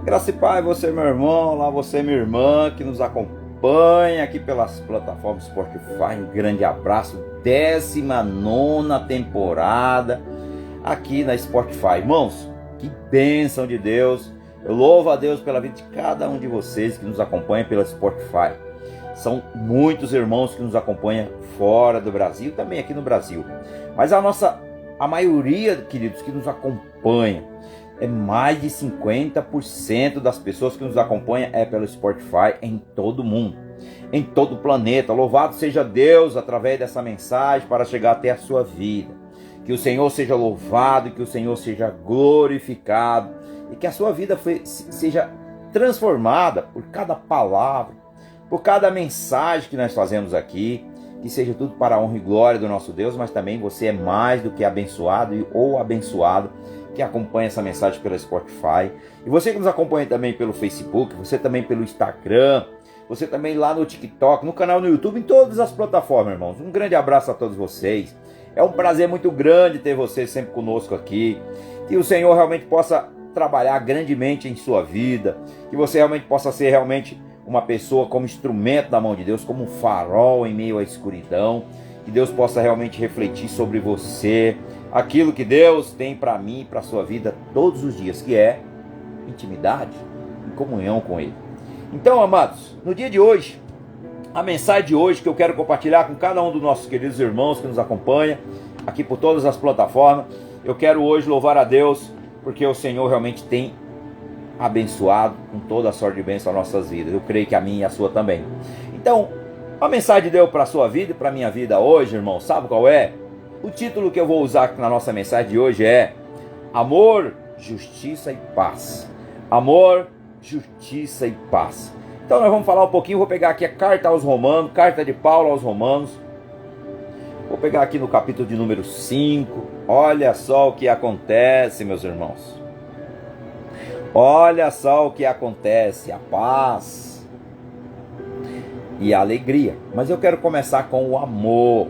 Graça e paz, você meu irmão, lá você minha irmã que nos acompanha aqui pelas plataformas Spotify. Um grande abraço, 19ª temporada aqui na Spotify. Irmãos, que bênção de Deus. Eu louvo a Deus pela vida de cada um de vocês que nos acompanha pela Spotify. São muitos irmãos que nos acompanham fora do Brasil, também aqui no Brasil. Mas a maioria, queridos, que nos acompanha, é mais de 50% das pessoas que nos acompanham é pelo Spotify em todo o mundo, em todo o planeta. Louvado seja Deus através dessa mensagem para chegar até a sua vida. Que o Senhor seja louvado, que o Senhor seja glorificado e que a sua vida seja transformada por cada palavra, por cada mensagem que nós fazemos aqui. Que seja tudo para a honra e glória do nosso Deus, mas também você é mais do que abençoado ou abençoado que acompanha essa mensagem pela Spotify. E você que nos acompanha também pelo Facebook, você também pelo Instagram, você também lá no TikTok, no canal no YouTube, em todas as plataformas, irmãos. Um grande abraço a todos vocês. É um prazer muito grande ter vocês sempre conosco aqui. Que o Senhor realmente possa trabalhar grandemente em sua vida. Que você realmente possa ser realmente uma pessoa como instrumento da mão de Deus, como um farol em meio à escuridão. Que Deus possa realmente refletir sobre você, aquilo que Deus tem para mim e para a sua vida todos os dias, que é intimidade e comunhão com Ele. Então, amados, no dia de hoje, a mensagem de hoje que eu quero compartilhar com cada um dos nossos queridos irmãos que nos acompanha aqui por todas as plataformas, eu quero hoje louvar a Deus, porque o Senhor realmente tem abençoado com toda a sorte de bênção as nossas vidas. Eu creio que a minha e a sua também. Então, a mensagem de Deus para a sua vida e para a minha vida hoje, irmão, sabe qual é? O título que eu vou usar na nossa mensagem de hoje é Amor, Justiça e Paz. Amor, Justiça e Paz. Então nós vamos falar um pouquinho, vou pegar aqui a carta aos Romanos, carta de Paulo aos Romanos. Vou pegar aqui no capítulo de número 5. Olha só o que acontece, meus irmãos. Olha só o que acontece, a paz e a alegria. Mas eu quero começar com o amor.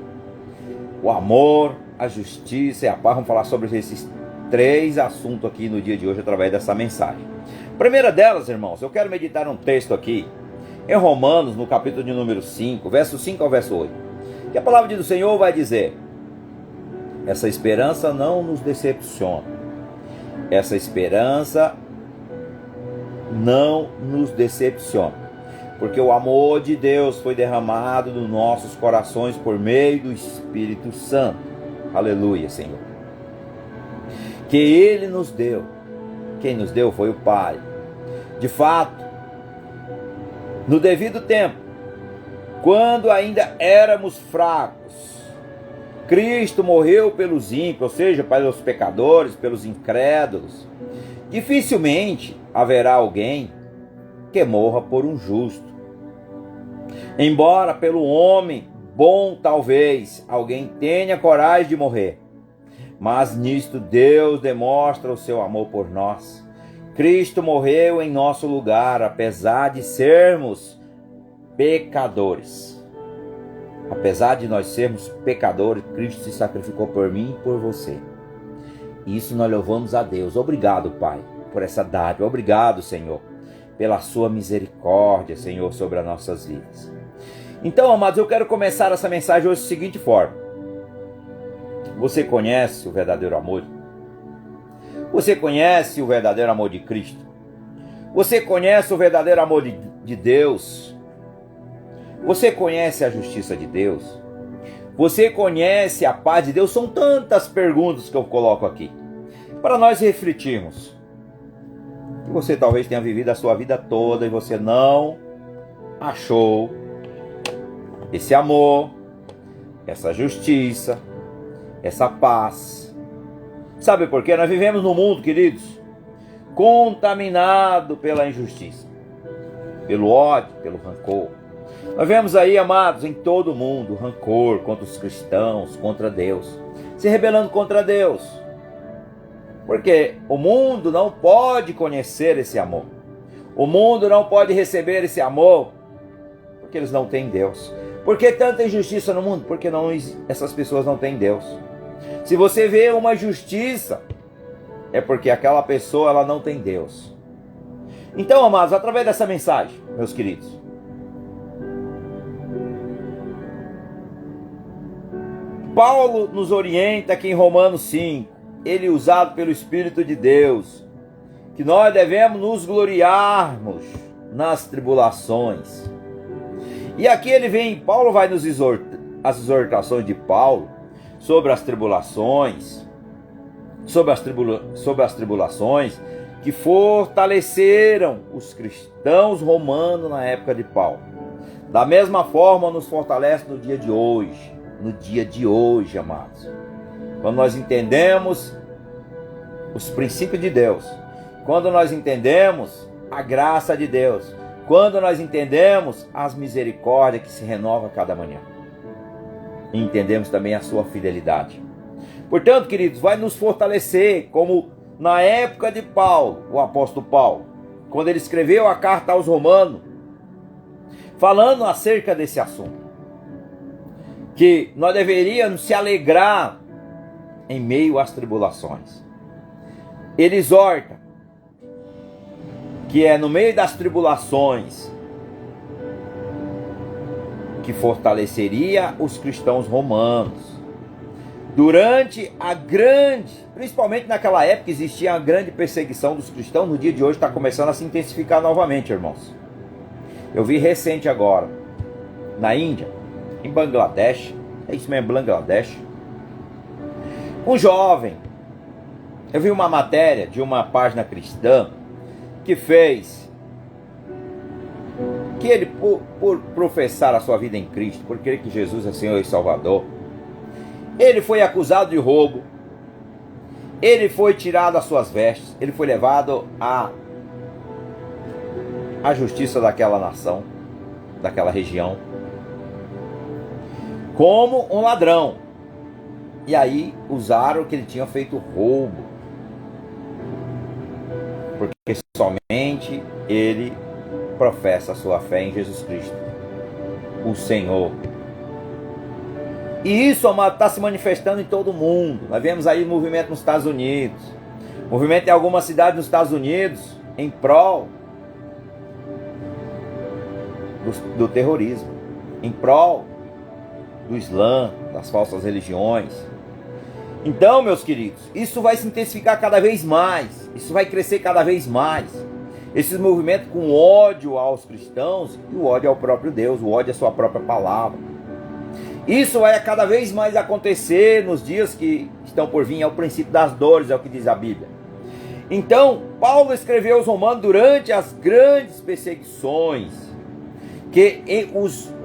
O amor, a justiça e a paz. Vamos falar sobre esses três assuntos aqui no dia de hoje através dessa mensagem. Primeira delas, irmãos, eu quero meditar um texto aqui em Romanos, no capítulo de número 5, verso 5 ao verso 8. Que a palavra do Senhor vai dizer: essa esperança não nos decepciona. Essa esperança não nos decepciona. Porque o amor de Deus foi derramado nos nossos corações por meio do Espírito Santo. Aleluia, Senhor. Que Ele nos deu. Quem nos deu foi o Pai. De fato, no devido tempo, quando ainda éramos fracos, Cristo morreu pelos ímpios, ou seja, pelos pecadores, pelos incrédulos. Dificilmente haverá alguém que morra por um justo. Embora pelo homem bom talvez alguém tenha coragem de morrer, mas nisto Deus demonstra o seu amor por nós. Cristo morreu em nosso lugar, apesar de sermos pecadores. Apesar de nós sermos pecadores, Cristo se sacrificou por mim e por você. Isso nós louvamos a Deus. Obrigado, Pai, por essa dádiva. Obrigado, Senhor, pela sua misericórdia, Senhor, sobre as nossas vidas. Então, amados, eu quero começar essa mensagem hoje da seguinte forma. Você conhece o verdadeiro amor? Você conhece o verdadeiro amor de Cristo? Você conhece o verdadeiro amor de Deus? Você conhece a justiça de Deus? Você conhece a paz de Deus? São tantas perguntas que eu coloco aqui, para nós refletirmos. Que você talvez tenha vivido a sua vida toda e você não achou esse amor, essa justiça, essa paz. Sabe por quê? Nós vivemos num mundo, queridos, contaminado pela injustiça, pelo ódio, pelo rancor. Nós vemos aí, amados, em todo o mundo, rancor contra os cristãos, contra Deus, se rebelando contra Deus. Porque o mundo não pode conhecer esse amor. O mundo não pode receber esse amor, porque eles não têm Deus. Por que tanta injustiça no mundo? Porque essas pessoas não têm Deus. Se você vê uma justiça, é porque aquela pessoa ela não tem Deus. Então, amados, através dessa mensagem, meus queridos, Paulo nos orienta aqui em Romanos 5, ele usado pelo Espírito de Deus, que nós devemos nos gloriarmos nas tribulações. E aqui ele vem, Paulo vai nos exortar, as exortações de Paulo sobre as tribulações, sobre as tribulações que fortaleceram os cristãos romanos na época de Paulo. Da mesma forma nos fortalece no dia de hoje, amados. Quando nós entendemos os princípios de Deus, quando nós entendemos a graça de Deus, quando nós entendemos as misericórdias que se renovam a cada manhã, e entendemos também a sua fidelidade. Portanto, queridos, vai nos fortalecer, como na época de Paulo, o apóstolo Paulo, quando ele escreveu a carta aos Romanos, falando acerca desse assunto, que nós deveríamos se alegrar em meio às tribulações. Ele exorta que é no meio das tribulações que fortaleceria os cristãos romanos. Durante a grande, principalmente naquela época, existia a grande perseguição dos cristãos. No dia de hoje está começando a se intensificar novamente, irmãos. Eu vi recente agora, na Índia, em Bangladesh, é isso mesmo, Bangladesh, um jovem, eu vi uma matéria de uma página cristã, que fez, que ele, por professar a sua vida em Cristo, por crer que Jesus é Senhor e Salvador, ele foi acusado de roubo, ele foi tirado as suas vestes, ele foi levado à justiça daquela nação, daquela região, como um ladrão. E aí usaram que ele tinha feito roubo, porque somente ele professa a sua fé em Jesus Cristo, o Senhor. E isso, amado, está se manifestando em todo o mundo. Nós vemos aí movimento nos Estados Unidos, movimento em algumas cidades nos Estados Unidos, em prol do terrorismo, em prol do Islã, das falsas religiões. Então, meus queridos, isso vai se intensificar cada vez mais, isso vai crescer cada vez mais. Esses movimentos com ódio aos cristãos e o ódio ao próprio Deus, o ódio à sua própria palavra. Isso vai cada vez mais acontecer nos dias que estão por vir, é o princípio das dores, é o que diz a Bíblia. Então, Paulo escreveu aos Romanos durante as grandes perseguições que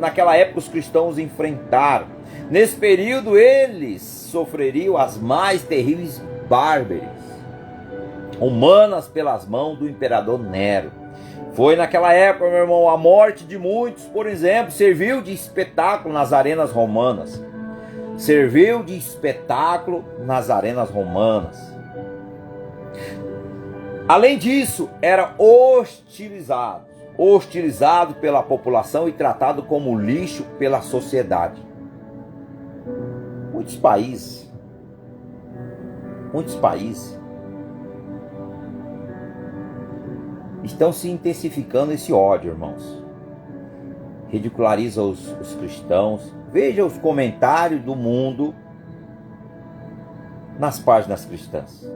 naquela época os cristãos enfrentaram. Nesse período eles sofreriam as mais terríveis bárbaras humanas pelas mãos do imperador Nero. Foi naquela época, meu irmão, a morte de muitos, por exemplo, serviu de espetáculo nas arenas romanas. Serviu de espetáculo nas arenas romanas. Além disso, era hostilizado pela população e tratado como lixo pela sociedade. Muitos países estão se intensificando esse ódio, irmãos. Ridiculariza os cristãos. Veja os comentários do mundo nas páginas cristãs.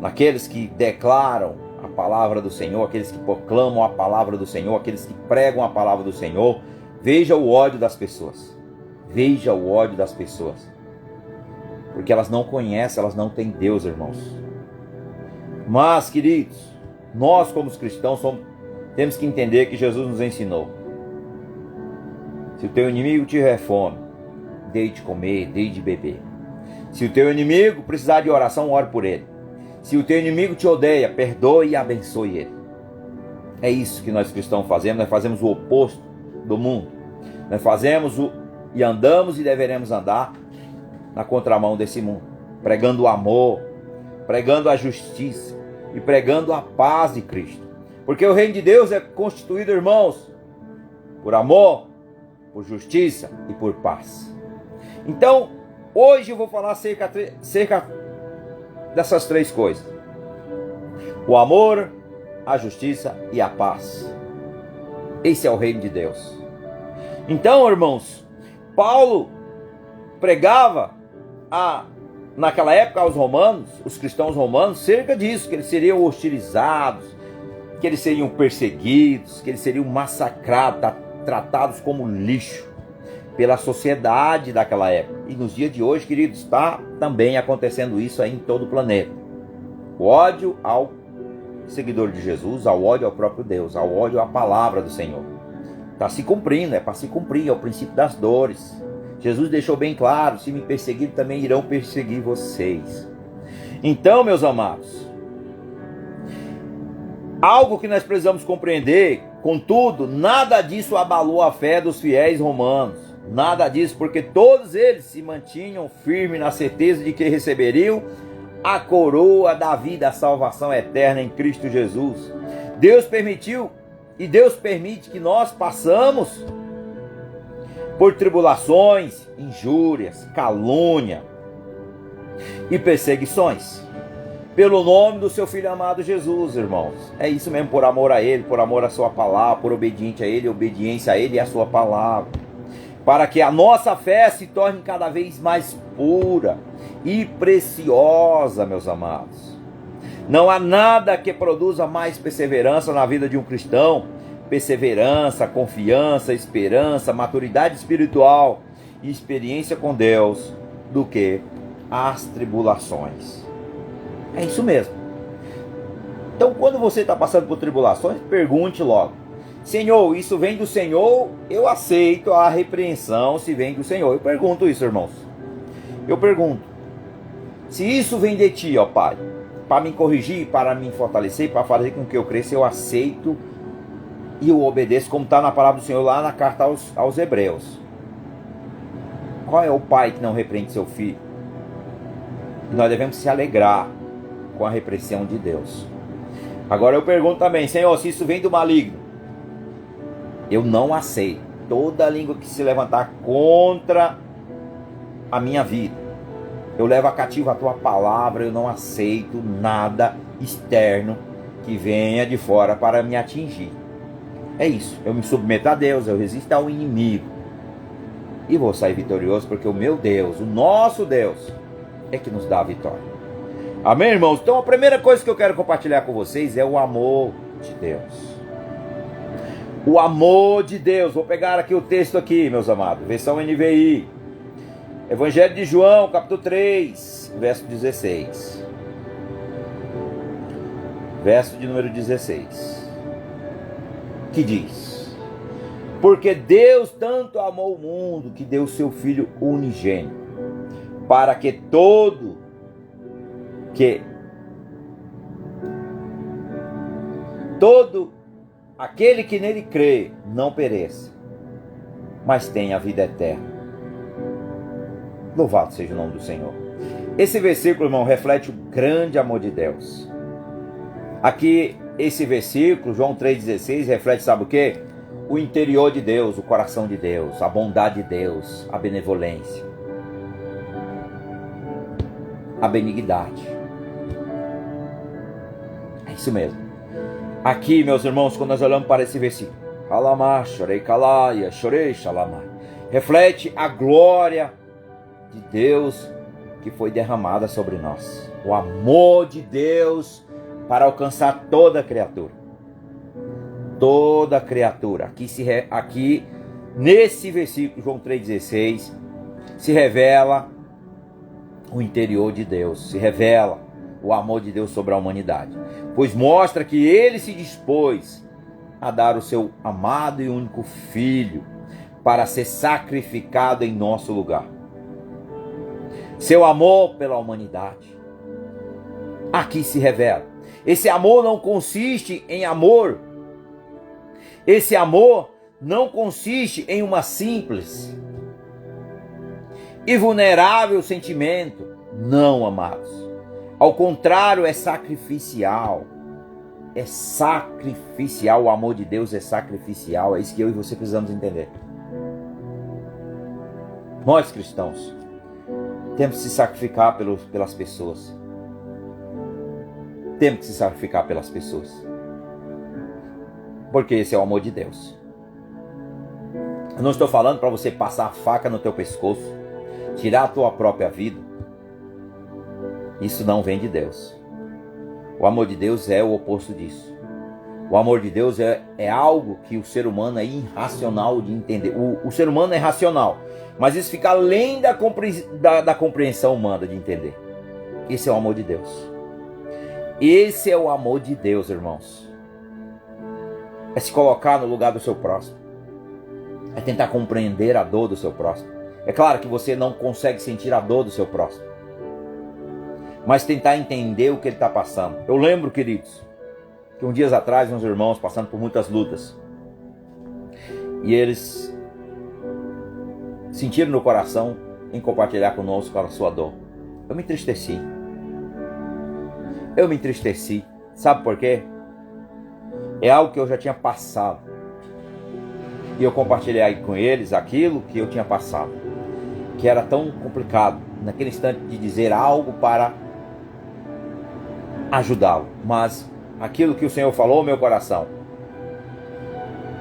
Naqueles que declaram a palavra do Senhor, aqueles que proclamam a palavra do Senhor, aqueles que pregam a palavra do Senhor. Veja o ódio das pessoas. Veja o ódio das pessoas. Porque elas não conhecem, elas não têm Deus, irmãos. Mas, queridos, nós como cristãos temos que entender que Jesus nos ensinou. Se o teu inimigo tiver fome, dê de comer, dê de beber. Se o teu inimigo precisar de oração, ore por ele. Se o teu inimigo te odeia, perdoe e abençoe ele. É isso que nós cristãos fazemos. Nós fazemos o oposto do mundo. Nós fazemos e andamos e deveremos andar na contramão desse mundo, pregando o amor, pregando a justiça e pregando a paz de Cristo. Porque o reino de Deus é constituído, irmãos, por amor, por justiça e por paz. Então, hoje eu vou falar acerca dessas três coisas: o amor, a justiça e a paz. Esse é o reino de Deus. Então, irmãos, Paulo pregava naquela época aos romanos, os cristãos romanos, cerca disso, que eles seriam hostilizados, que eles seriam perseguidos, que eles seriam massacrados, tratados como lixo pela sociedade daquela época. E nos dias de hoje, queridos, está também acontecendo isso aí em todo o planeta. O ódio ao seguidor de Jesus, ao ódio ao próprio Deus, ao ódio à palavra do Senhor. Está se cumprindo, é para se cumprir, é o princípio das dores. Jesus deixou bem claro, se me perseguirem, também irão perseguir vocês. Então, meus amados, algo que nós precisamos compreender, contudo, nada disso abalou a fé dos fiéis romanos. Nada disso, porque todos eles se mantinham firmes na certeza de que receberiam a coroa da vida, a salvação eterna em Cristo Jesus. Deus permitiu e Deus permite que nós passamos por tribulações, injúrias, calúnia e perseguições pelo nome do seu Filho amado Jesus, irmãos. É isso mesmo, por amor a Ele, por amor à sua palavra, por obediência a Ele e à sua palavra, para que a nossa fé se torne cada vez mais pura e preciosa, meus amados. Não há nada que produza mais perseverança na vida de um cristão, perseverança, confiança, esperança, maturidade espiritual e experiência com Deus, do que as tribulações. É isso mesmo. Então, quando você está passando por tribulações, pergunte logo: Senhor, isso vem do Senhor? Eu aceito a repreensão se vem do Senhor. Eu pergunto isso, irmãos. Eu pergunto: se isso vem de ti, ó Pai, para me corrigir, para me fortalecer, para fazer com que eu cresça, eu aceito e eu obedeço, como está na palavra do Senhor lá na carta aos Hebreus. Qual é o pai que não repreende seu filho? Nós devemos se alegrar com a repreensão de Deus. Agora eu pergunto também: Senhor, se isso vem do maligno, eu não aceito toda língua que se levantar contra a minha vida. Eu levo a cativo a tua palavra. Eu não aceito nada externo que venha de fora para me atingir. É isso. Eu me submeto a Deus, eu resisto ao inimigo e vou sair vitorioso, porque o meu Deus, o nosso Deus, é que nos dá a vitória. Amém, irmãos? Então a primeira coisa que eu quero compartilhar com vocês é o amor de Deus. O amor de Deus. Vou pegar aqui o texto aqui, meus amados, versão NVI. Evangelho de João, capítulo 3, verso 16. Verso de número 16. Que diz: porque Deus tanto amou o mundo que deu seu Filho unigênito, para que todo aquele que nele crê não pereça, mas tenha a vida eterna. Louvado seja o nome do Senhor. Esse versículo, irmão, reflete o grande amor de Deus. Aqui, esse versículo, João 3,16, reflete, sabe o quê? O interior de Deus, o coração de Deus, a bondade de Deus, a benevolência, a benignidade. É isso mesmo. Aqui, meus irmãos, quando nós olhamos para esse versículo, reflete a glória de Deus que foi derramada sobre nós. O amor de Deus para alcançar toda criatura. Toda criatura. Aqui nesse versículo, João 3,16, se revela o interior de Deus, se revela o amor de Deus sobre a humanidade, pois mostra que Ele se dispôs a dar o seu amado e único Filho para ser sacrificado em nosso lugar. Seu amor pela humanidade aqui se revela. Esse amor não consiste em amor. Esse amor não consiste em uma simples e vulnerável sentimento. Não, amados. Ao contrário, é sacrificial. É sacrificial. O amor de Deus é sacrificial. É isso que eu e você precisamos entender. Nós, cristãos, temos que se sacrificar pelas pessoas. Temos que se sacrificar pelas pessoas. Porque esse é o amor de Deus. Eu não estou falando para você passar a faca no teu pescoço, tirar a tua própria vida. Isso não vem de Deus. O amor de Deus é o oposto disso. O amor de Deus é algo que o ser humano é irracional de entender. O ser humano é racional, mas isso fica além da compreensão humana de entender. Esse é o amor de Deus. Esse é o amor de Deus, irmãos. É se colocar no lugar do seu próximo. É tentar compreender a dor do seu próximo. É claro que você não consegue sentir a dor do seu próximo, mas tentar entender o que ele está passando. Eu lembro, queridos, que dias atrás, uns irmãos passando por muitas lutas, e eles sentiram no coração em compartilhar conosco a sua dor. Eu me entristeci. Sabe por quê? É algo que eu já tinha passado, e eu compartilhei com eles aquilo que eu tinha passado, que era tão complicado naquele instante de dizer algo para ajudá-lo, mas aquilo que o Senhor falou ao meu coração: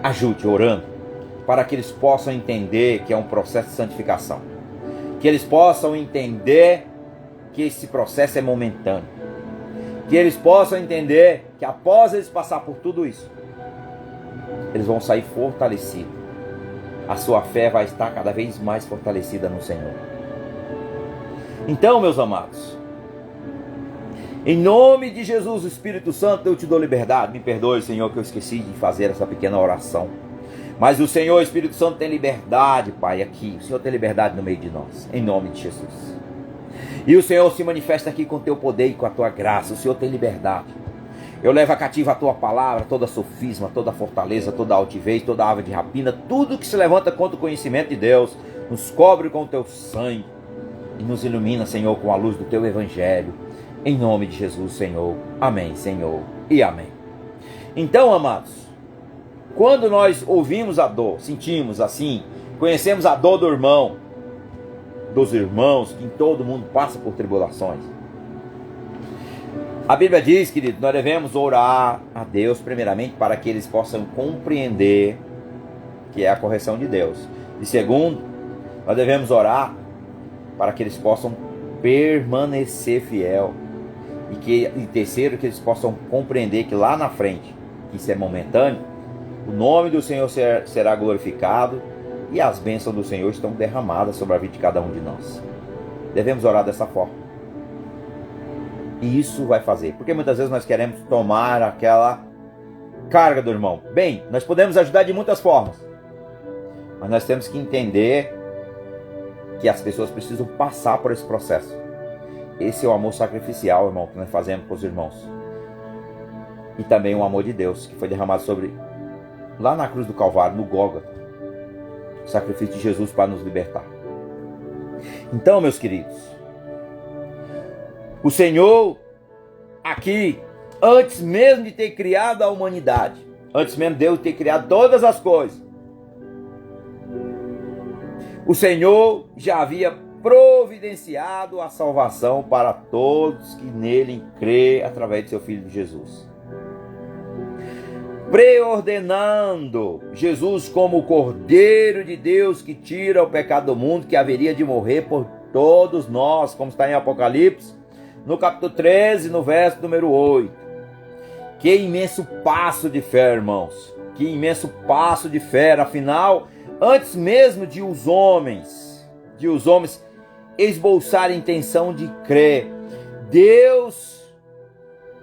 ajude orando, para que eles possam entender que é um processo de santificação, que eles possam entender que esse processo é momentâneo, que eles possam entender que após eles passar por tudo isso, eles vão sair fortalecidos. A sua fé vai estar cada vez mais fortalecida no Senhor. Então, meus amados, em nome de Jesus, Espírito Santo, eu te dou liberdade. Me perdoe, Senhor, que eu esqueci de fazer essa pequena oração. Mas o Senhor, Espírito Santo, tem liberdade, Pai, aqui. O Senhor tem liberdade no meio de nós, em nome de Jesus. E o Senhor se manifesta aqui com o teu poder e com a tua graça. O Senhor tem liberdade. Eu levo a cativa a tua palavra, toda sofisma, toda fortaleza, toda altivez, toda ave de rapina, tudo que se levanta contra o conhecimento de Deus. Nos cobre com o teu sangue e nos ilumina, Senhor, com a luz do teu evangelho. Em nome de Jesus, Senhor. Amém, Senhor, e amém. Então, amados, quando nós ouvimos a dor, sentimos assim, conhecemos a dor do irmão, dos irmãos, que todo mundo passa por tribulações. A Bíblia diz, querido, nós devemos orar a Deus primeiramente para que eles possam compreender que é a correção de Deus. E segundo, nós devemos orar para que eles possam permanecer fiel. E terceiro, que eles possam compreender que lá na frente, que isso é momentâneo, o nome do Senhor será glorificado e as bênçãos do Senhor estão derramadas sobre a vida de cada um de nós. Devemos orar dessa forma. E isso vai fazer, porque muitas vezes nós queremos tomar aquela carga do irmão. Bem, nós podemos ajudar de muitas formas, mas nós temos que entender que as pessoas precisam passar por esse processo. Esse é o amor sacrificial, irmão, que nós fazemos para os irmãos. E também o amor de Deus, que foi derramado lá na cruz do Calvário, no Gólgota. O sacrifício de Jesus para nos libertar. Então, meus queridos, o Senhor aqui, antes mesmo de ter criado a humanidade, antes mesmo de Deus ter criado todas as coisas, o Senhor já havia providenciado a salvação para todos que nele crê através de seu Filho Jesus. Preordenando Jesus como o Cordeiro de Deus que tira o pecado do mundo, que haveria de morrer por todos nós, como está em Apocalipse, no capítulo 13, no verso número 8. Que imenso passo de fé, irmãos. Que imenso passo de fé. Afinal, antes mesmo de os homens esboçarem a intenção de crer, Deus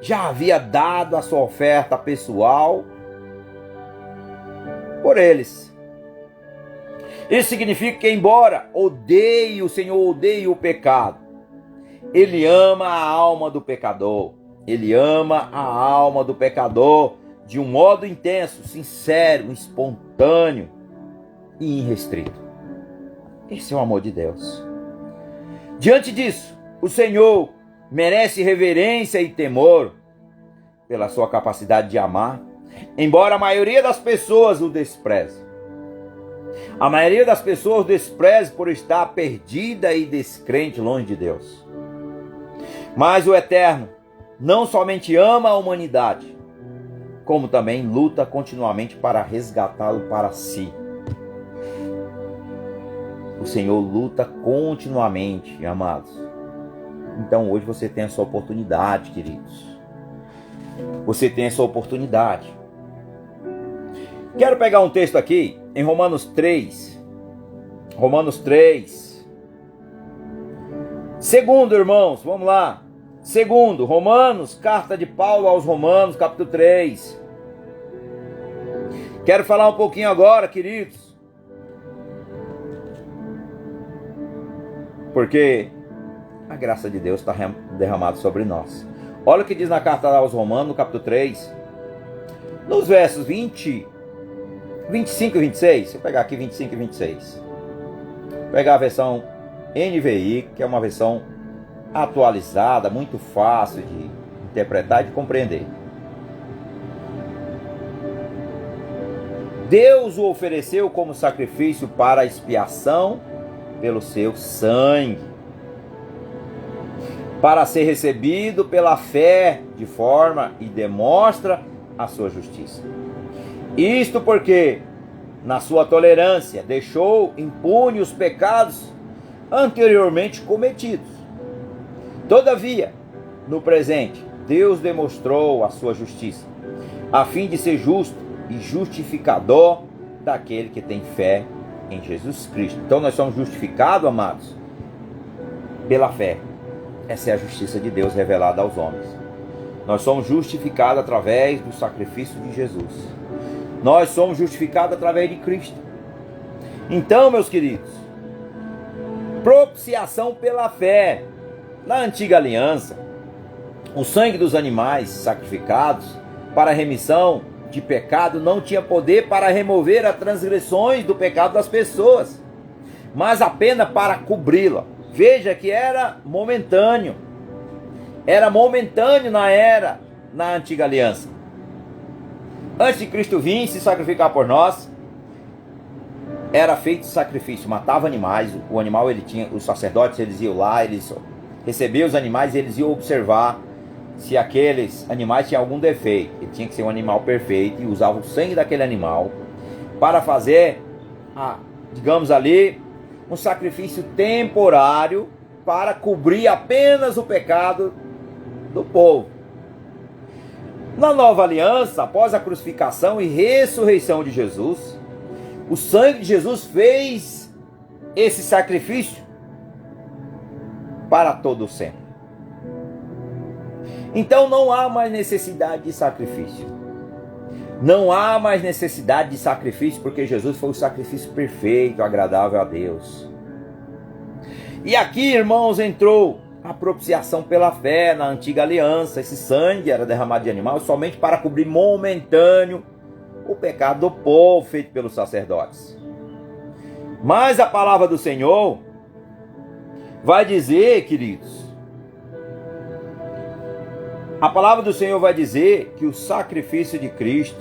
já havia dado a sua oferta pessoal por eles. Isso significa que, embora o Senhor odeie o pecado, Ele ama a alma do pecador. Ele ama a alma do pecador de um modo intenso, sincero, espontâneo e irrestrito. Esse é o amor de Deus. Diante disso, o Senhor merece reverência e temor pela sua capacidade de amar, embora a maioria das pessoas o despreze. A maioria das pessoas o despreze por estar perdida e descrente longe de Deus. Mas o Eterno não somente ama a humanidade, como também luta continuamente para resgatá-lo para si. O Senhor luta continuamente, amados. Então hoje você tem essa oportunidade, queridos. Você tem essa oportunidade. Quero pegar um texto aqui em Romanos 3. Romanos 3. Segundo, irmãos, vamos lá. Segundo, Romanos, carta de Paulo aos Romanos, capítulo 3. Quero falar um pouquinho agora, queridos. Porque a graça de Deus está derramada sobre nós. Olha o que diz na carta aos Romanos, no capítulo 3. Nos versos 20, 25 e 26. Vou pegar aqui 25 e 26. Vou pegar a versão NVI, que é uma versão atualizada, muito fácil de interpretar e de compreender. Deus o ofereceu como sacrifício para a expiação pelo seu sangue, para ser recebido pela fé de forma e demonstra a sua justiça. Isto porque, na sua tolerância, deixou impune os pecados anteriormente cometidos. Todavia, no presente, Deus demonstrou a sua justiça, a fim de ser justo e justificador daquele que tem fé em Jesus Cristo. Então nós somos justificados, amados, pela fé. Essa é a justiça de Deus revelada aos homens. Nós somos justificados através do sacrifício de Jesus. Nós somos justificados através de Cristo. Então, meus queridos, propiciação pela fé. Na antiga aliança, o sangue dos animais sacrificados para a remissão de pecado não tinha poder para remover as transgressões do pecado das pessoas, mas apenas para cobri-la. Veja que era momentâneo. Era momentâneo na antiga aliança. Antes de Cristo vir se sacrificar por nós, era feito sacrifício, matava animais. O animal, ele tinha, os sacerdotes, eles iam lá, eles recebiam os animais e eles iam observar se aqueles animais tinham algum defeito. Ele tinha que ser um animal perfeito e usava o sangue daquele animal para fazer, digamos ali, um sacrifício temporário para cobrir apenas o pecado do povo. Na nova aliança, após a crucificação e ressurreição de Jesus, o sangue de Jesus fez esse sacrifício para todo sempre. Então não há mais necessidade de sacrifício. Não há mais necessidade de sacrifício, porque Jesus foi o sacrifício perfeito, agradável a Deus. E aqui, irmãos, entrou a propiciação pela fé na antiga aliança. Esse sangue era derramado de animal somente para cobrir momentâneo o pecado do povo feito pelos sacerdotes. Mas a palavra do Senhor vai dizer, queridos, a palavra do Senhor vai dizer que o sacrifício de Cristo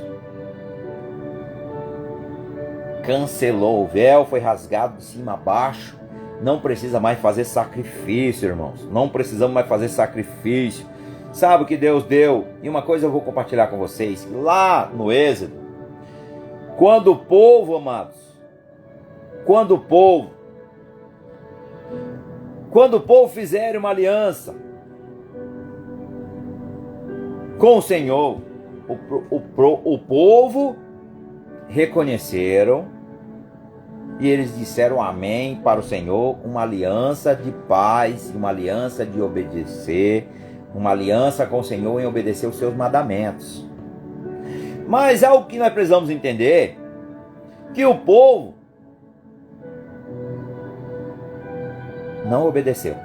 cancelou, o véu foi rasgado de cima a baixo. Não precisa mais fazer sacrifício, irmãos. Não precisamos mais fazer sacrifício. Sabe o que Deus deu? E uma coisa eu vou compartilhar com vocês. Lá no Êxodo, quando o povo, amados, quando o povo fizer uma aliança com o Senhor, o povo reconheceram e eles disseram amém para o Senhor, uma aliança de paz, uma aliança de obedecer, uma aliança com o Senhor em obedecer os seus mandamentos. Mas é o que nós precisamos entender, que o povo não obedeceu.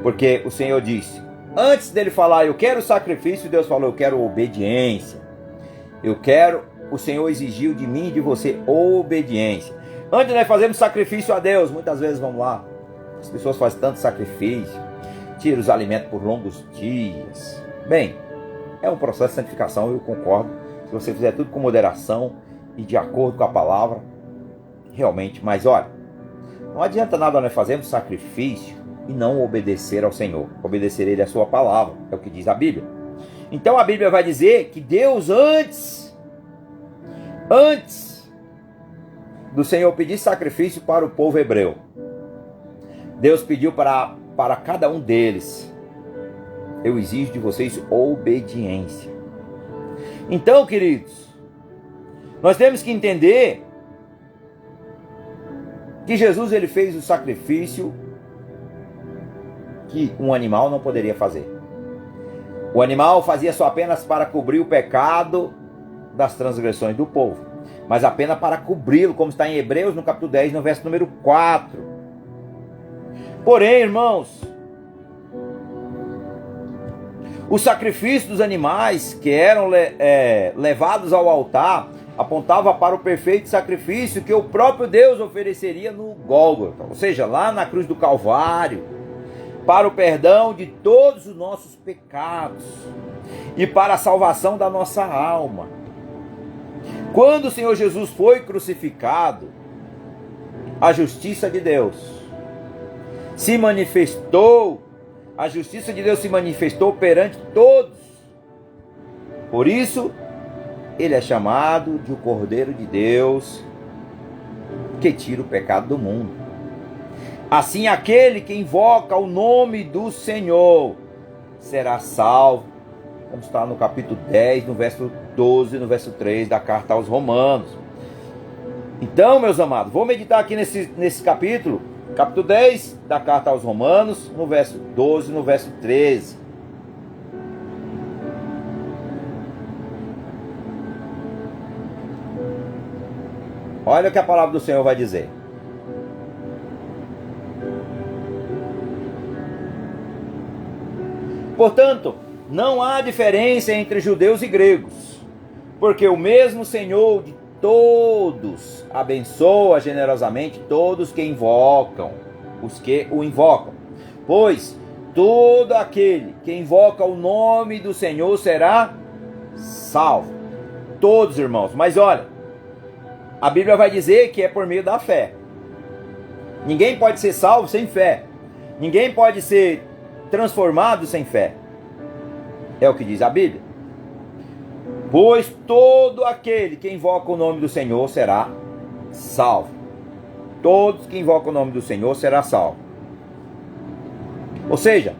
Porque o Senhor disse, antes dele falar, eu quero sacrifício, Deus falou, eu quero obediência. O Senhor exigiu de mim e de você obediência. Antes de nós fazermos sacrifício a Deus, muitas vezes, vamos lá, as pessoas fazem tanto sacrifício, tiram os alimentos por longos dias. Bem, é um processo de santificação, eu concordo. Se você fizer tudo com moderação e de acordo com a palavra, realmente. Mas olha, não adianta nada nós fazermos sacrifício e não obedecer ao Senhor. Obedecer Ele a sua palavra, é o que diz a Bíblia. Então a Bíblia vai dizer que Deus antes do Senhor pedir sacrifício para o povo hebreu, Deus pediu para cada um deles: eu exijo de vocês obediência. Então, queridos, nós temos que entender que Jesus ele fez o sacrifício que um animal não poderia fazer. O animal fazia só apenas para cobrir o pecado das transgressões do povo, mas apenas para cobri-lo, como está em Hebreus no capítulo 10, no verso número 4. Porém, irmãos, o sacrifício dos animais que eram levados ao altar apontava para o perfeito sacrifício que o próprio Deus ofereceria no Gólgota, ou seja, lá na cruz do Calvário, para o perdão de todos os nossos pecados e para a salvação da nossa alma. Quando o Senhor Jesus foi crucificado, a justiça de Deus se manifestou, a justiça de Deus se manifestou perante todos. Por isso, ele é chamado de o Cordeiro de Deus que tira o pecado do mundo. Assim, aquele que invoca o nome do Senhor será salvo, como está no capítulo 10, no verso 12, no verso 3 da carta aos Romanos. Então, meus amados, vou meditar aqui nesse capítulo 10 da carta aos Romanos, no verso 12, no verso 13. Olha o que a palavra do Senhor vai dizer. Portanto, não há diferença entre judeus e gregos, porque o mesmo Senhor de todos abençoa generosamente todos que invocam, os que o invocam. Pois todo aquele que invoca o nome do Senhor será salvo. Todos, irmãos. Mas olha, a Bíblia vai dizer que é por meio da fé. Ninguém pode ser salvo sem fé. Ninguém pode ser transformado sem fé. É o que diz a Bíblia. Pois todo aquele que invoca o nome do Senhor será salvo. Todos que invocam o nome do Senhor será salvo. Ou seja,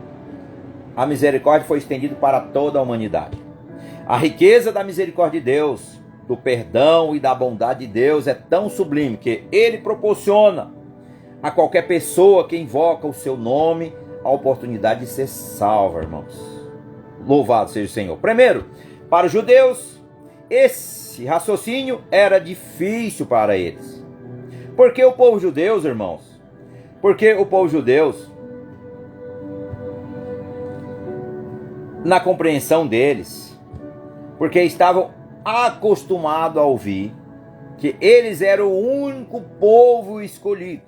a misericórdia foi estendida para toda a humanidade. A riqueza da misericórdia de Deus, do perdão e da bondade de Deus é tão sublime que ele proporciona a qualquer pessoa que invoca o seu nome a oportunidade de ser salva, irmãos. Louvado seja o Senhor. Primeiro, para os judeus, esse raciocínio era difícil para eles. Porque o povo judeu, irmãos, na compreensão deles, porque estavam acostumados a ouvir que eles eram o único povo escolhido.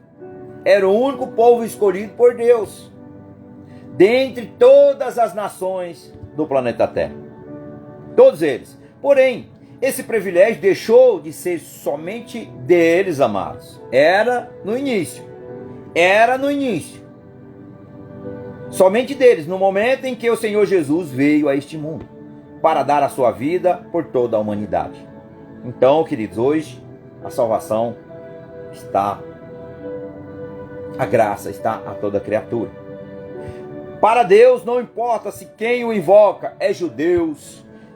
Era o único povo escolhido por Deus, dentre todas as nações do planeta Terra. Todos eles. Porém, esse privilégio deixou de ser somente deles, amados. Era no início. Somente deles, no momento em que o Senhor Jesus veio a este mundo para dar a sua vida por toda a humanidade. Então, queridos, hoje a salvação está, a graça está a toda criatura. Para Deus não importa se quem o invoca é judeu,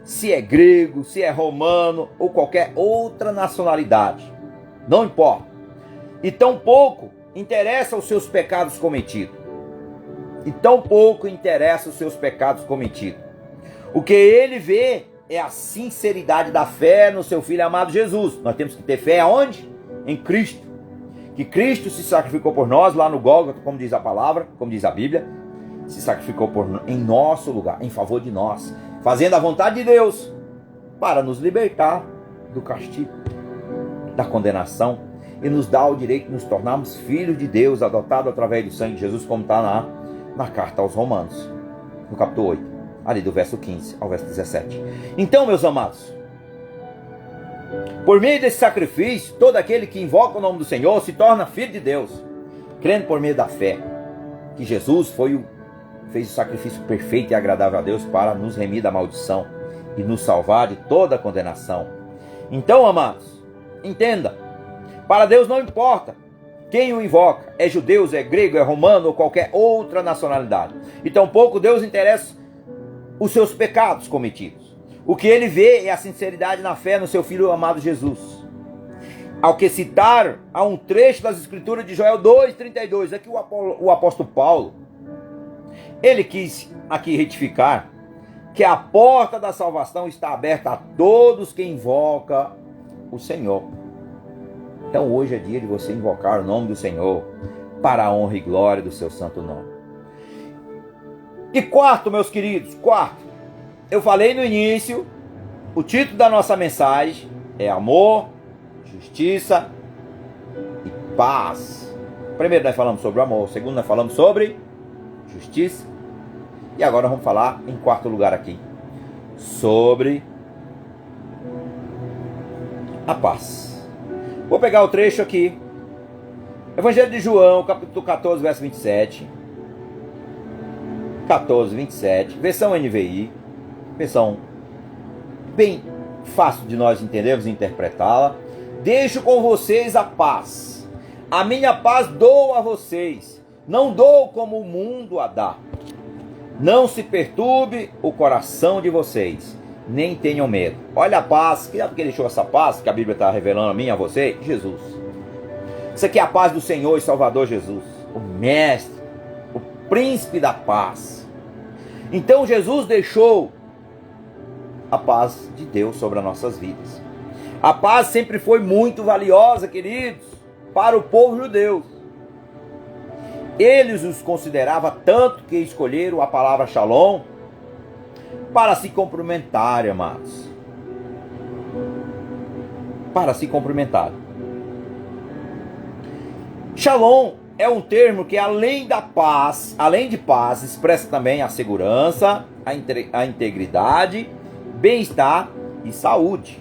se é grego, se é romano ou qualquer outra nacionalidade. Não importa. E tampouco interessa os seus pecados cometidos. O que ele vê é a sinceridade da fé no seu Filho amado Jesus. Nós temos que ter fé aonde? Em Cristo. Que Cristo se sacrificou por nós lá no Gólgota, como diz a palavra, como diz a Bíblia. Se sacrificou em nosso lugar, em favor de nós, fazendo a vontade de Deus, para nos libertar do castigo, da condenação, e nos dar o direito de nos tornarmos filhos de Deus, adotados através do sangue de Jesus, como está na carta aos Romanos, no capítulo 8, ali do verso 15 ao verso 17. Então, meus amados, por meio desse sacrifício, todo aquele que invoca o nome do Senhor se torna filho de Deus, crendo por meio da fé, que Jesus foi fez o sacrifício perfeito e agradável a Deus para nos remir da maldição e nos salvar de toda a condenação. Então, amados, entenda, para Deus não importa quem o invoca, é judeu, é grego, é romano ou qualquer outra nacionalidade. E tampouco Deus interessa os seus pecados cometidos. O que ele vê é a sinceridade na fé no seu Filho amado Jesus. Ao que citar a um trecho das Escrituras de Joel 2,32, aqui o apóstolo Paulo, ele quis aqui retificar que a porta da salvação está aberta a todos que invocam o Senhor. Então hoje é dia de você invocar o nome do Senhor para a honra e glória do seu santo nome. E quarto, meus queridos, eu falei no início, o título da nossa mensagem é amor, justiça e paz. Primeiro nós falamos sobre o amor, segundo nós falamos sobre justiça. E agora vamos falar em quarto lugar aqui sobre a paz. Vou pegar o trecho aqui. Evangelho de João, capítulo 14, verso 27. 14, 27. Versão NVI. Versão bem fácil de nós entendermos e interpretá-la. Deixo com vocês a paz. A minha paz dou a vocês. Não dou como o mundo a dá. Não se perturbe o coração de vocês, nem tenham medo. Olha a paz. Quem sabe que deixou essa paz que a Bíblia está revelando a mim e a você? Jesus. Isso aqui é a paz do Senhor e Salvador Jesus, o Mestre, o Príncipe da paz. Então Jesus deixou a paz de Deus sobre as nossas vidas. A paz sempre foi muito valiosa, queridos, para o povo judeu. Eles os consideravam tanto que escolheram a palavra Shalom para se cumprimentar, amados. Para se cumprimentar. Shalom é um termo que além de paz, expressa também a segurança, a integridade, bem-estar e saúde.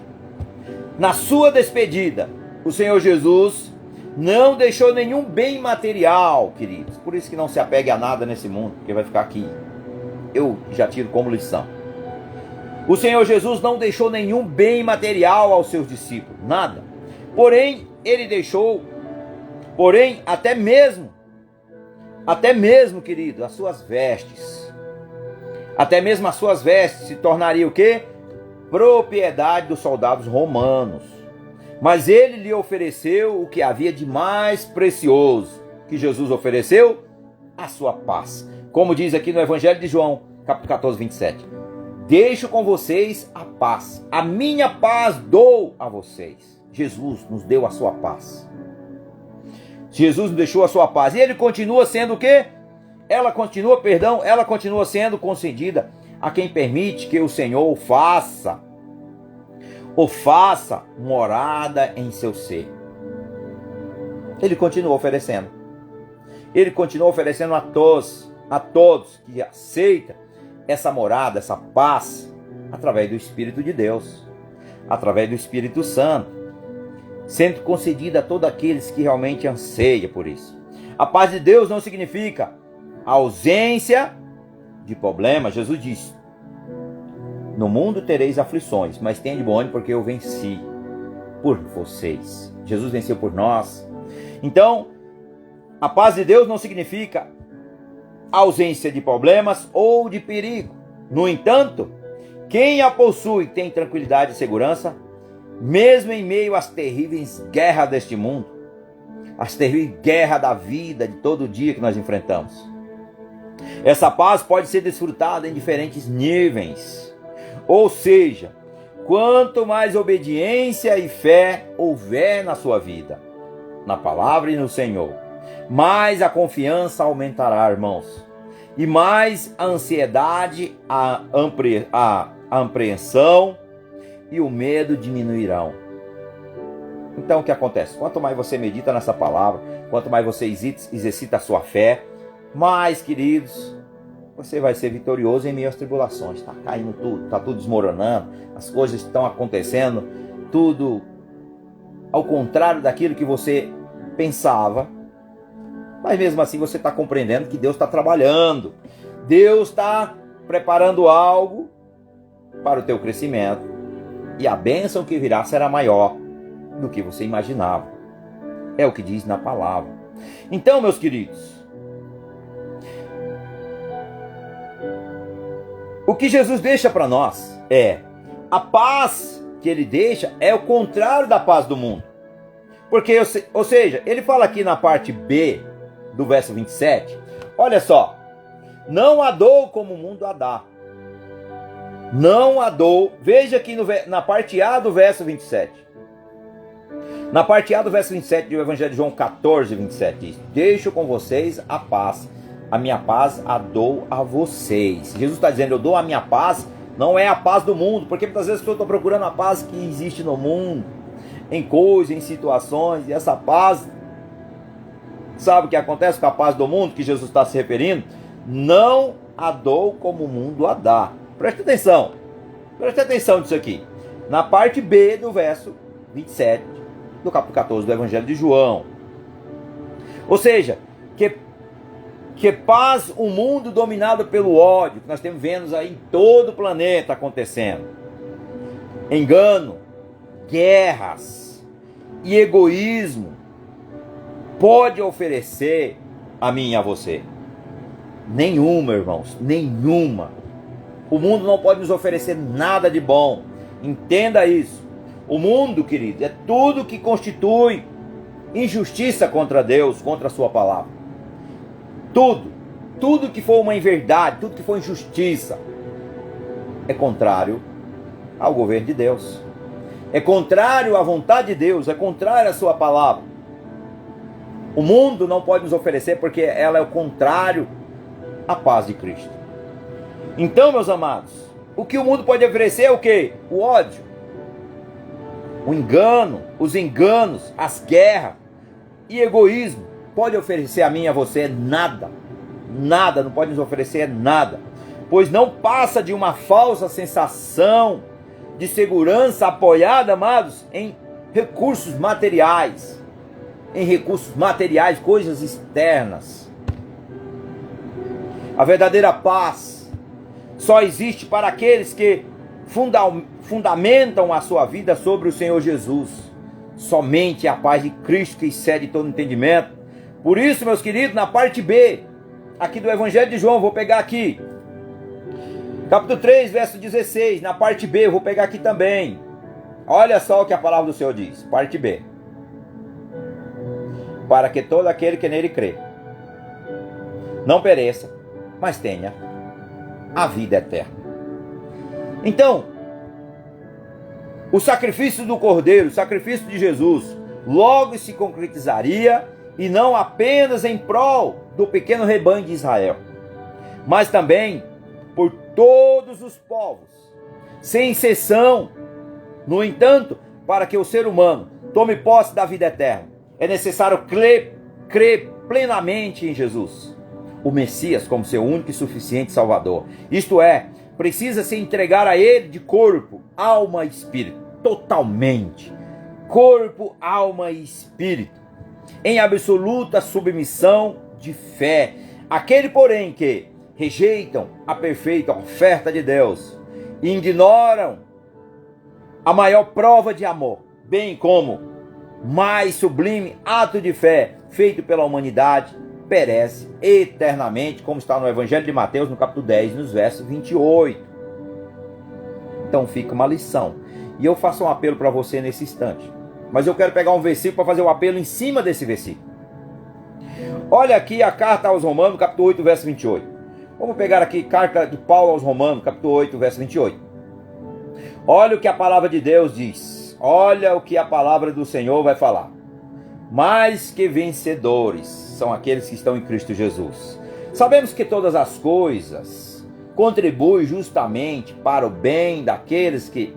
Na sua despedida, o Senhor Jesus não deixou nenhum bem material, queridos. Por isso que não se apegue a nada nesse mundo, porque vai ficar aqui. Eu já tiro como lição. O Senhor Jesus não deixou nenhum bem material aos seus discípulos, nada. Porém, ele deixou, até mesmo, querido, as suas vestes. Até mesmo as suas vestes se tornariam o quê? Propriedade dos soldados romanos. Mas ele lhe ofereceu o que havia de mais precioso. Que Jesus ofereceu? A sua paz. Como diz aqui no Evangelho de João, capítulo 14, 27. Deixo com vocês a paz. A minha paz dou a vocês. Jesus nos deu a sua paz. Jesus nos deixou a sua paz. E ele continua sendo o quê? Ela continua sendo concedida a quem permite que o Senhor faça morada em seu ser. Ele continua oferecendo. Ele continua oferecendo a todos que aceitam essa morada, essa paz, através do Espírito de Deus, através do Espírito Santo, sendo concedida a todos aqueles que realmente anseiam por isso. A paz de Deus não significa a ausência de problemas. Jesus disse: no mundo tereis aflições, mas tenha de bom ânimo, porque eu venci por vocês. Jesus venceu por nós. Então, a paz de Deus não significa ausência de problemas ou de perigo. No entanto, quem a possui tem tranquilidade e segurança, mesmo em meio às terríveis guerras deste mundo, às terríveis guerras da vida, de todo dia que nós enfrentamos. Essa paz pode ser desfrutada em diferentes níveis. Ou seja, quanto mais obediência e fé houver na sua vida, na palavra e no Senhor, mais a confiança aumentará, irmãos. E mais a ansiedade, a apreensão e o medo diminuirão. Então o que acontece? Quanto mais você medita nessa palavra, quanto mais você exercita a sua fé, mais, queridos, você vai ser vitorioso em meio às tribulações. Está caindo tudo, está tudo desmoronando, as coisas estão acontecendo, tudo ao contrário daquilo que você pensava. Mas mesmo assim você está compreendendo que Deus está trabalhando. Deus está preparando algo para o teu crescimento. E a bênção que virá será maior do que você imaginava. É o que diz na palavra. Então, meus queridos, o que Jesus deixa para nós é a paz que ele deixa é o contrário da paz do mundo. Porque, ou seja, ele fala aqui na parte B do verso 27, olha só, não a dou como o mundo a dá. Não a dou, veja aqui na parte A do verso 27. Na parte A do verso 27 do Evangelho de João 14, 27, diz: deixo com vocês a paz, a minha paz a dou a vocês. Jesus está dizendo, eu dou a minha paz, não é a paz do mundo, porque muitas vezes as pessoas estão procurando a paz que existe no mundo, em coisas, em situações, e essa paz, sabe o que acontece com a paz do mundo, que Jesus está se referindo? Não a dou como o mundo a dá. Preste atenção nisso aqui. Na parte B do verso 27 do capítulo 14 do Evangelho de João. Ou seja, que paz o mundo dominado pelo ódio, que nós temos vendo aí em todo o planeta acontecendo. Engano, guerras e egoísmo pode oferecer a mim e a você? Nenhuma, irmãos, nenhuma. O mundo não pode nos oferecer nada de bom. Entenda isso. O mundo, querido, é tudo que constitui injustiça contra Deus, contra a sua palavra. Tudo que for uma inverdade, tudo que for injustiça, é contrário ao governo de Deus. É contrário à vontade de Deus, é contrário à sua palavra. O mundo não pode nos oferecer porque ela é o contrário à paz de Cristo. Então, meus amados, o que o mundo pode oferecer é o quê? O ódio, o engano, os enganos, as guerras e egoísmo. Pode oferecer a mim e a você nada. Nada, não pode nos oferecer nada. Pois não passa de uma falsa sensação de segurança apoiada, amados, em recursos materiais. Em recursos materiais, coisas externas. A verdadeira paz só existe para aqueles que fundamentam a sua vida sobre o Senhor Jesus. Somente a paz de Cristo que excede todo entendimento. Por isso, meus queridos, na parte B, aqui do Evangelho de João, vou pegar aqui. Capítulo 3, verso 16, na parte B, vou pegar aqui também. Olha só o que a palavra do Senhor diz, parte B. Para que todo aquele que nele crê não pereça, mas tenha a vida eterna. Então, o sacrifício do Cordeiro, o sacrifício de Jesus, logo se concretizaria, e não apenas em prol do pequeno rebanho de Israel, mas também por todos os povos, sem exceção. No entanto, para que o ser humano tome posse da vida eterna, é necessário crer plenamente em Jesus, o Messias, como seu único e suficiente Salvador. Isto é, precisa se entregar a Ele de corpo, alma e espírito, totalmente. Corpo, alma e espírito, em absoluta submissão de fé. Aquele, porém, que rejeitam a perfeita oferta de Deus e ignoram a maior prova de amor, bem como mais sublime ato de fé feito pela humanidade, perece eternamente, como está no Evangelho de Mateus, no capítulo 10, nos versos 28. Então fica uma lição. E eu faço um apelo para você nesse instante. Mas eu quero pegar um versículo para fazer o apelo em cima desse versículo. Olha aqui a carta aos Romanos, capítulo 8, verso 28. Vamos pegar aqui carta de Paulo aos Romanos, capítulo 8, verso 28. Olha o que a palavra de Deus diz. Olha o que a palavra do Senhor vai falar. Mais que vencedores são aqueles que estão em Cristo Jesus. Sabemos que todas as coisas contribuem justamente para o bem daqueles que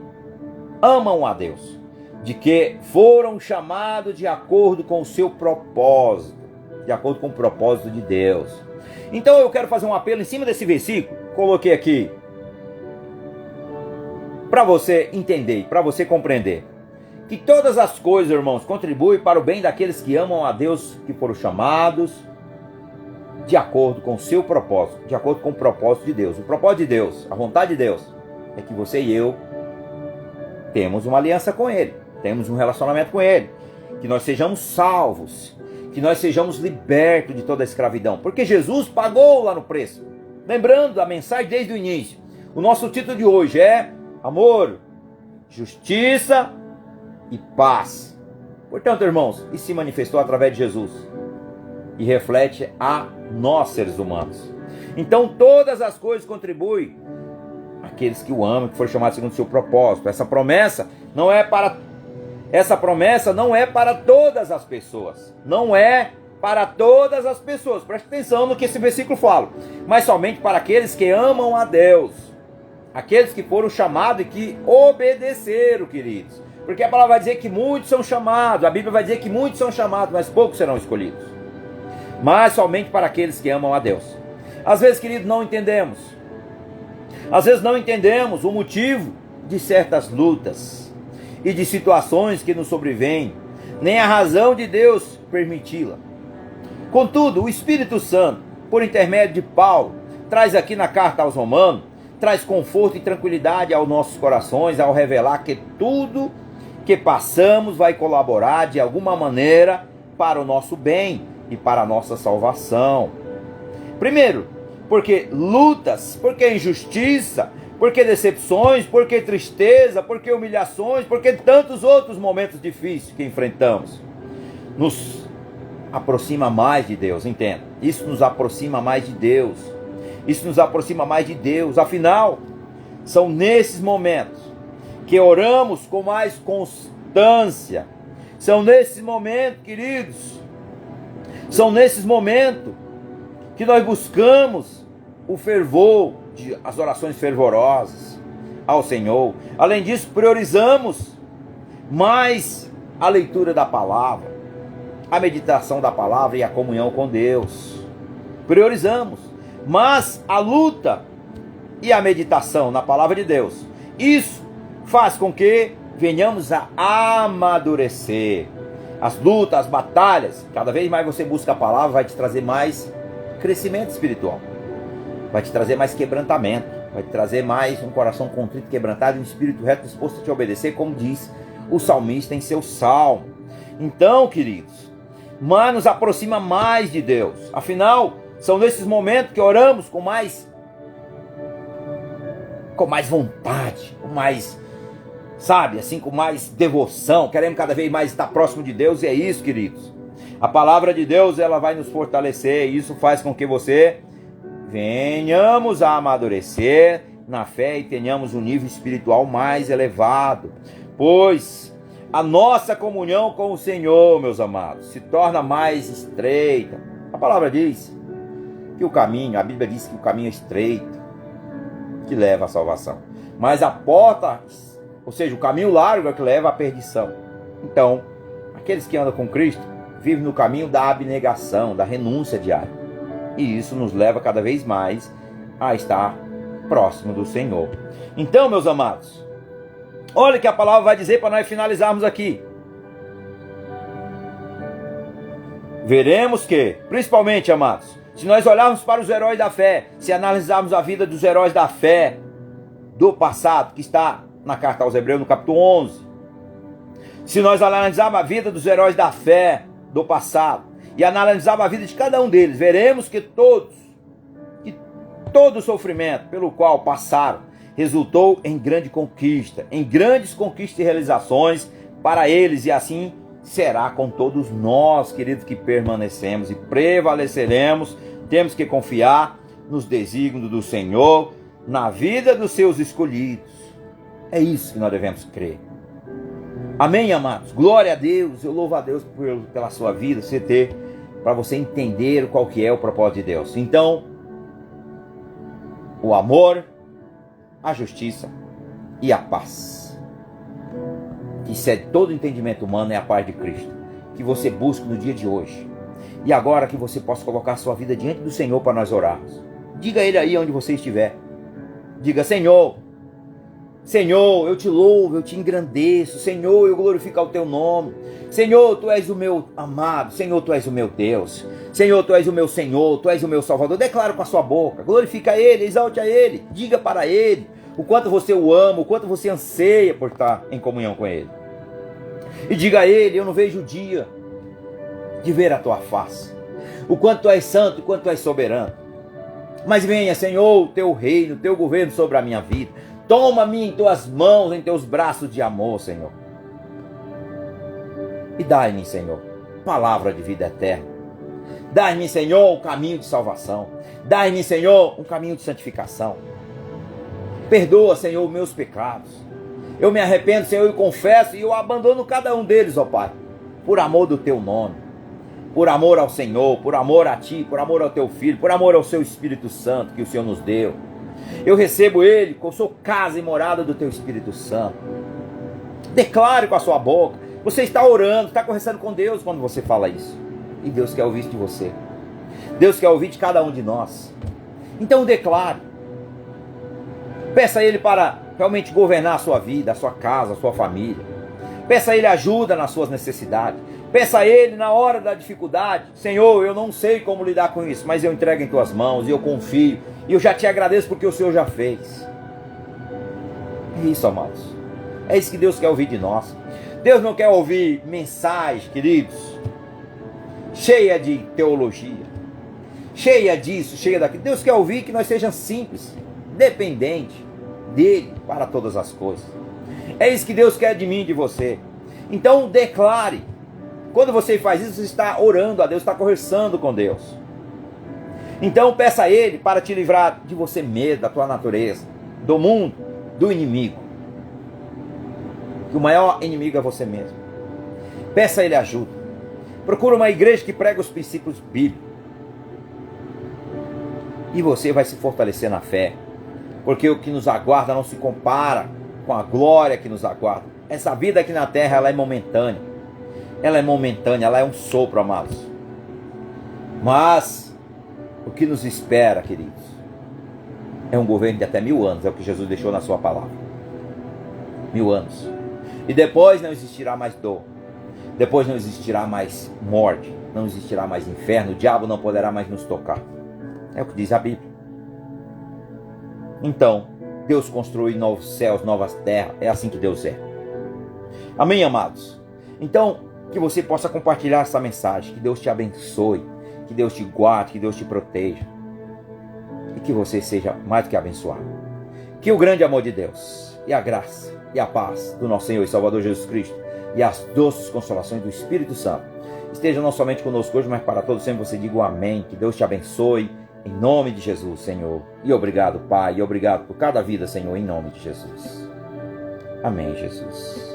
amam a Deus, de que foram chamados de acordo com o seu propósito, de acordo com o propósito de Deus. Então eu quero fazer um apelo em cima desse versículo, coloquei aqui, para você entender, para você compreender, que todas as coisas, irmãos, contribuem para o bem daqueles que amam a Deus, que foram chamados de acordo com o seu propósito, de acordo com o propósito de Deus. O propósito de Deus, a vontade de Deus, é que você e eu temos uma aliança com Ele, temos um relacionamento com Ele, que nós sejamos salvos, que nós sejamos libertos de toda a escravidão, porque Jesus pagou lá no preço. Lembrando a mensagem desde o início, o nosso título de hoje é amor, justiça e paz. Portanto, irmãos, isso se manifestou através de Jesus e reflete a nós, seres humanos. Então todas as coisas contribuem àqueles que o amam, que foram chamados segundo o seu propósito. Essa promessa não é para todas as pessoas. Não é para todas as pessoas. Preste atenção no que esse versículo fala. Mas somente para aqueles que amam a Deus. Aqueles que foram chamados e que obedeceram, queridos. Porque a palavra vai dizer que muitos são chamados. A Bíblia vai dizer que muitos são chamados, mas poucos serão escolhidos. Mas somente para aqueles que amam a Deus. Às vezes, querido, não entendemos. Às vezes não entendemos o motivo de certas lutas e de situações que nos sobrevêm, nem a razão de Deus permiti-la. Contudo, o Espírito Santo, por intermédio de Paulo, traz aqui na carta aos Romanos, traz conforto e tranquilidade aos nossos corações, ao revelar que tudo que passamos vai colaborar de alguma maneira para o nosso bem e para a nossa salvação. Primeiro, porque lutas, porque injustiça, porque decepções, porque tristeza, porque humilhações, porque tantos outros momentos difíceis que enfrentamos, nos aproxima mais de Deus, entenda? Isso nos aproxima mais de Deus. Isso nos aproxima mais de Deus. Afinal, são nesses momentos que oramos com mais constância. São nesses momentos, queridos, são nesses momentos que nós buscamos o fervor, as orações fervorosas ao Senhor. Além disso, priorizamos mais a leitura da palavra, a meditação da palavra e a comunhão com Deus. Priorizamos. Mas a luta e a meditação na palavra de Deus, isso faz com que venhamos a amadurecer. As lutas, as batalhas, cada vez mais você busca a palavra, vai te trazer mais crescimento espiritual. Vai te trazer mais quebrantamento. Vai te trazer mais um coração contrito, quebrantado e um espírito reto disposto a te obedecer, como diz o salmista em seu salmo. Então, queridos, mas nos aproxima mais de Deus. Afinal, são nesses momentos que oramos com mais vontade, com mais, sabe, assim, com mais devoção. Queremos cada vez mais estar próximo de Deus, e é isso, queridos. A palavra de Deus, ela vai nos fortalecer, e isso faz com que você venhamos a amadurecer na fé e tenhamos um nível espiritual mais elevado. Pois a nossa comunhão com o Senhor, meus amados, se torna mais estreita. A palavra diz que o caminho, a Bíblia diz que o caminho é estreito, que leva à salvação. Mas a porta, ou seja, o caminho largo é que leva à perdição. Então, aqueles que andam com Cristo vivem no caminho da abnegação, da renúncia diária. E isso nos leva cada vez mais a estar próximo do Senhor. Então, meus amados, olha o que a palavra vai dizer para nós finalizarmos aqui. Veremos que, principalmente, amados, se nós olharmos para os heróis da fé, se analisarmos a vida dos heróis da fé do passado, que está na carta aos Hebreus, no capítulo 11. Se nós analisarmos a vida dos heróis da fé do passado e analisarmos a vida de cada um deles, veremos que todo o sofrimento pelo qual passaram resultou em grande conquista, em grandes conquistas e realizações para eles, e assim será com todos nós, queridos, que permanecemos e prevaleceremos. Temos que confiar nos desígnios do Senhor, na vida dos seus escolhidos. É isso que nós devemos crer. Amém, amados? Glória a Deus. Eu louvo a Deus pela sua vida, para você entender qual que é o propósito de Deus. Então, o amor, a justiça e a paz, que excede todo entendimento humano, é a paz de Cristo, que você busque no dia de hoje. E agora que você possa colocar a sua vida diante do Senhor para nós orarmos. Diga a Ele aí onde você estiver. Diga: Senhor, Senhor, eu te louvo, eu te engrandeço. Senhor, eu glorifico o teu nome. Senhor, tu és o meu amado. Senhor, tu és o meu Deus. Senhor, tu és o meu Senhor, tu és o meu Salvador. Declara com a sua boca, glorifica a Ele, exalte a Ele. Diga para Ele o quanto você o ama, o quanto você anseia por estar em comunhão com Ele. E diga a Ele, eu não vejo o dia de ver a tua face. O quanto tu és santo, o quanto tu és soberano. Mas venha, Senhor, o teu reino, o teu governo sobre a minha vida. Toma-me em tuas mãos, em teus braços de amor, Senhor. E dai-me, Senhor, palavra de vida eterna. Dai-me, Senhor, um caminho de salvação. Dai-me, Senhor, um caminho de santificação. Perdoa, Senhor, meus pecados. Eu me arrependo, Senhor, e confesso, e eu abandono cada um deles, ó Pai, por amor do teu nome, por amor ao Senhor, por amor a Ti, por amor ao Teu Filho, por amor ao Seu Espírito Santo que o Senhor nos deu. Eu recebo Ele, que eu sou casa e morada do Teu Espírito Santo. Declare com a sua boca. Você está orando, está conversando com Deus quando você fala isso. E Deus quer ouvir de você. Deus quer ouvir de cada um de nós. Então declare. Peça a Ele para realmente governar a sua vida, a sua casa, a sua família. Peça a Ele ajuda nas suas necessidades. Peça a Ele na hora da dificuldade. Senhor, eu não sei como lidar com isso, mas eu entrego em Tuas mãos e eu confio. E eu já te agradeço porque o Senhor já fez. É isso, amados. É isso que Deus quer ouvir de nós. Deus não quer ouvir mensagem, queridos, cheia de teologia, cheia disso, cheia daquilo. Deus quer ouvir que nós sejamos simples, dependentes dEle para todas as coisas. É isso que Deus quer de mim e de você. Então declare. Quando você faz isso, você está orando a Deus, está conversando com Deus. Então peça a Ele para te livrar de você mesmo, da tua natureza, do mundo, do inimigo. Que o maior inimigo é você mesmo. Peça a Ele ajuda. Procura uma igreja que prega os princípios bíblicos. E você vai se fortalecer na fé. Porque o que nos aguarda não se compara com a glória que nos aguarda. Essa vida aqui na terra, ela é momentânea. Ela é momentânea, ela é um sopro, amados. Mas o que nos espera, queridos, é um governo de até 1000 anos. É o que Jesus deixou na sua palavra. 1000 anos. E depois não existirá mais dor. Depois não existirá mais morte. Não existirá mais inferno. O diabo não poderá mais nos tocar. É o que diz a Bíblia. Então, Deus construiu novos céus, novas terras. É assim que Deus é. Amém, amados? Então, que você possa compartilhar essa mensagem. Que Deus te abençoe. Que Deus te guarde. Que Deus te proteja. E que você seja mais do que abençoado. Que o grande amor de Deus e a graça e a paz do nosso Senhor e Salvador Jesus Cristo e as doces consolações do Espírito Santo estejam não somente conosco hoje, mas para todos sempre. Você diga um amém. Que Deus te abençoe. Em nome de Jesus, Senhor. E obrigado, Pai. E obrigado por cada vida, Senhor, em nome de Jesus. Amém, Jesus.